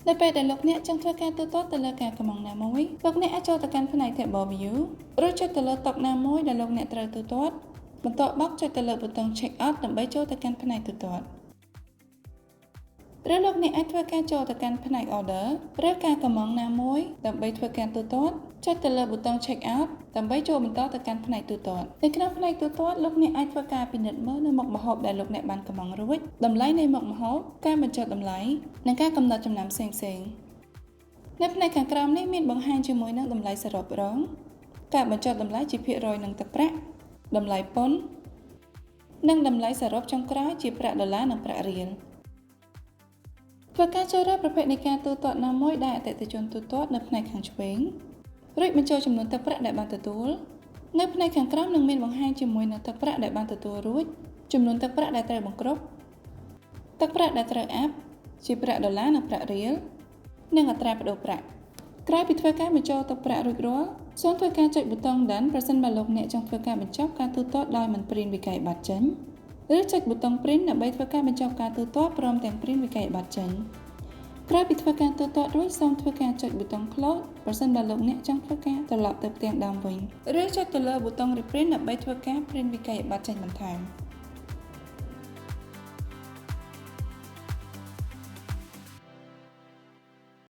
នៅពេលដែលលោកអ្នកចង់ធ្វើការទូទាត់ទៅលើការកម្មង់ណាមួយលោកអ្នកអាចចូលទៅកាន់ផ្នែក Table View ឬចុចទៅលើតុណាមួយដែលលោកអ្នកត្រូវទូទាត់បន្ទាប់មកចុចទៅលើប៊ូតុង Check Out ដើម្បីចូលទៅកាន់ផ្នែកទូទាត់ឬលោកអ្នកអាចធ្វើការចូលទៅកាន់ផ្នែក Order ឬការកម្មង់ណាមួយដើម្បីធ្វើការទូទាត់ចុចទៅលើប៊ូតុង Check Out ដើម្បីចូលបន្តទៅកាន់ផ្នែកទូទាត់នៅក្នុងផ្នែកទូទាត់លោកអ្នកអាចធ្វើការពិនិត្យមើលនៅមុខម្ហូបដែលលោកអ្នកបានកម្មង់រួចតម្លៃនៃមុខម្ហូបការបញ្ចុះតម្លៃនិងការកំណត់ចំណាំផ្សេងៗនៅផ្នែកខាងក្រោមនេះមានបង្ហាញជាមួយនឹងតម្លៃសរុបរងការបញ្ចុះតម្លៃជាភាគរយនឹងទឹកប្រាក់តម្លៃពន្ធនិងតម្លៃសរុបចុងក្រោយជាប្រាក់ដុល្លារនិងប្រាក់រៀលធ្វើការជ្រើសរើសប្រភេទនៃការទូទាត់ណាមួយដែលអតិថិជនទូទាត់នៅផ្នែកខាងឆ្វេងរួចបញ្ចូលចំនួនទឹកប្រាក់ដែលបានទទួលនៅផ្នែកខាងក្រោមនឹងមានបង្ហាញជាមួយនឹងទឹកប្រាក់ដែលបានទទួលរួចចំនួនទឹកប្រាក់ដែលត្រូវបង្គ្រប់ទឹកប្រាក់ដែលត្រូវអាប់ជាប្រាក់ដុល្លារនិងប្រាក់រៀលនិងអត្រាប្តូរប្រាក់ក្រោយពីធ្វើការបញ្ចូលទឹកប្រាក់រួចរាល់សូមធ្វើការចុចប៊ូតុង Done ប្រសិនបើលោកអ្នកចង់ធ្វើការបញ្ចប់ការទូទាត់ដោយមិនព្រីនវិក័យប័ត្រចេញឬចុចប៊ូតុង Print ដើម្បីធ្វើការបញ្ចប់ការទូទាត់ព្រមទាំងព្រីនវិក័យប័ត្រចេញក្រោយពីធ្វើការទូទាត់រួចសូមធ្វើការចុចប៊ូតុង Close ប្រសិនបើលោកអ្នកចង់ធ្វើការត្រឡប់ទៅផ្ទាំងដើមវិញឬចុចទៅលើប៊ូតុង Reprint ដើម្បីធ្វើការព្រីនវិក័យប័ត្រចេញបន្ថែម